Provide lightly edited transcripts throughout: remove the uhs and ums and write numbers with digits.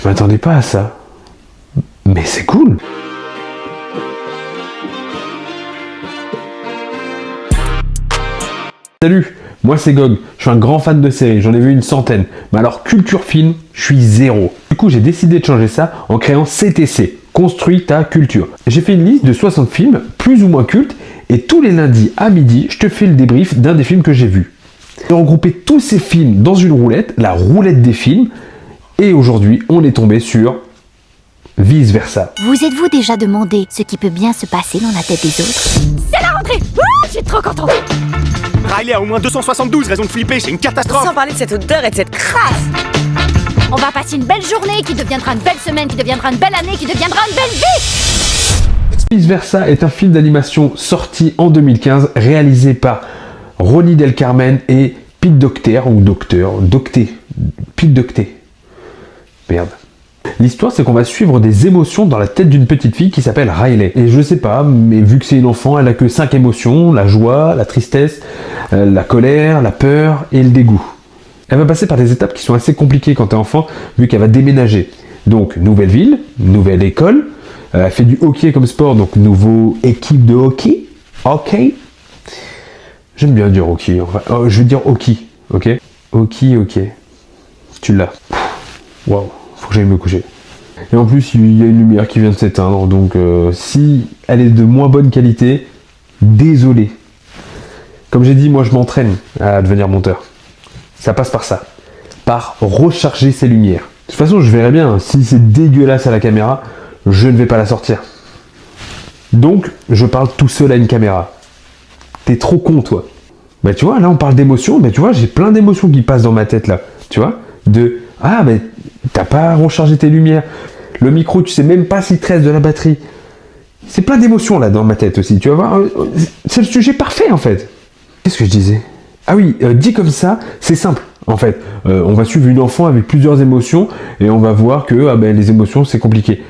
Je m'attendais pas à ça. Mais c'est cool. Salut, moi c'est Gog, je suis un grand fan de séries, j'en ai vu une centaine. Mais alors culture film, je suis zéro. Du coup j'ai décidé de changer ça en créant CTC, Construis ta culture. J'ai fait une liste de 60 films, plus ou moins cultes, et tous les lundis à midi, je te fais le débrief d'un des films que j'ai vus. J'ai regroupé tous ces films dans une roulette, la roulette des films, et aujourd'hui on est tombé sur Vice Versa. Vous êtes-vous déjà demandé ce qui peut bien se passer dans la tête des autres? C'est la rentrée! Je suis trop contente! Riley a au moins 272 raisons de flipper, c'est une catastrophe. Sans parler de cette odeur et de cette crasse. On va passer une belle journée qui deviendra une belle semaine, qui deviendra une belle année, qui deviendra une belle vie! Vice Versa est un film d'animation sorti en 2015, réalisé par Ronnie Del Carmen et Pete Docter, Pete Docter. Merde. L'histoire, c'est qu'on va suivre des émotions dans la tête d'une petite fille qui s'appelle Riley. Et je sais pas, mais vu que c'est une enfant, elle a que 5 émotions, la joie, la tristesse, la colère, la peur et le dégoût. Elle va passer par des étapes qui sont assez compliquées quand t'es enfant, vu qu'elle va déménager. Donc, nouvelle ville, nouvelle école, elle fait du hockey comme sport, donc nouveau équipe de hockey. Hockey. J'aime bien dire hockey, enfin, je vais dire hockey, ok? Hockey, ok. Tu l'as. Waouh. Faut que j'aille me coucher. Et en plus, il y a une lumière qui vient de s'éteindre, donc si elle est de moins bonne qualité, désolé. Comme j'ai dit, moi je m'entraîne à devenir monteur. Ça passe par ça. Par recharger ses lumières. De toute façon, je verrai bien. Si c'est dégueulasse à la caméra, je ne vais pas la sortir. Donc, je parle tout seul à une caméra. T'es trop con, toi. Bah tu vois, là on parle d'émotions, mais tu vois, j'ai plein d'émotions qui passent dans ma tête là. Tu vois? Ah, mais t'as pas rechargé tes lumières. Le micro, tu sais même pas s'il te reste de la batterie. C'est plein d'émotions là dans ma tête aussi. Tu vas voir, c'est le sujet parfait en fait. Qu'est-ce que je disais? Ah oui, dit comme ça, c'est simple. En fait, on va suivre une enfant avec plusieurs émotions et on va voir que les émotions c'est compliqué.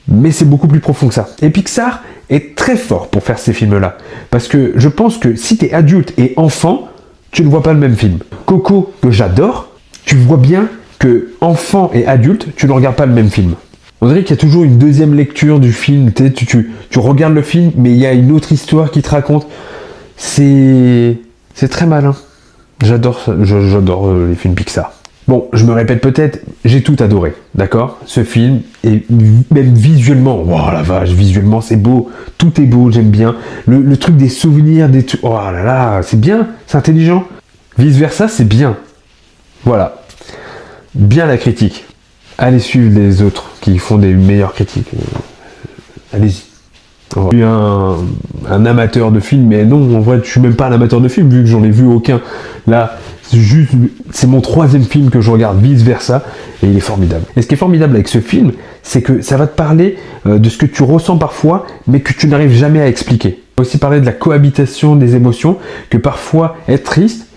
Mais c'est beaucoup plus profond que ça. Et Pixar est très fort pour faire ces films-là. Parce que je pense que si t'es adulte et enfant, tu ne vois pas le même film. Coco, que j'adore, tu vois bien que enfant et adulte, tu ne regardes pas le même film. On dirait qu'il y a toujours une deuxième lecture du film. Tu regardes le film, mais il y a une autre histoire qui te raconte. C'est très malin. J'adore les films Pixar. Bon, je me répète peut-être, j'ai tout adoré, d'accord? Ce film, et même visuellement, oh la vache, visuellement c'est beau, tout est beau, j'aime bien. Le truc des souvenirs, oh là là, c'est bien, c'est intelligent. Vice Versa, c'est bien. Voilà. Bien la critique. Allez suivre les autres qui font des meilleures critiques. Allez-y. Je suis un amateur de films, mais non, en vrai, je suis même pas un amateur de films, vu que j'en ai vu aucun. Là, c'est mon 3e film que je regarde, Vice Versa, et il est formidable. Et ce qui est formidable avec ce film, c'est que ça va te parler de ce que tu ressens parfois, mais que tu n'arrives jamais à expliquer. On va aussi parler de la cohabitation des émotions, que parfois, être triste,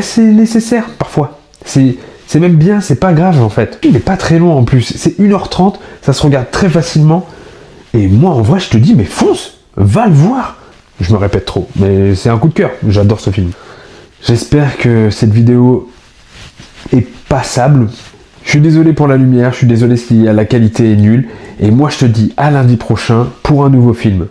c'est nécessaire, parfois. C'est même bien, c'est pas grave en fait. Il est pas très long en plus, c'est 1h30, ça se regarde très facilement. Et moi en vrai je te dis mais fonce, va le voir. Je me répète trop, mais c'est un coup de cœur, j'adore ce film. J'espère que cette vidéo est passable. Je suis désolé pour la lumière, je suis désolé si la qualité est nulle. Et moi je te dis à lundi prochain pour un nouveau film.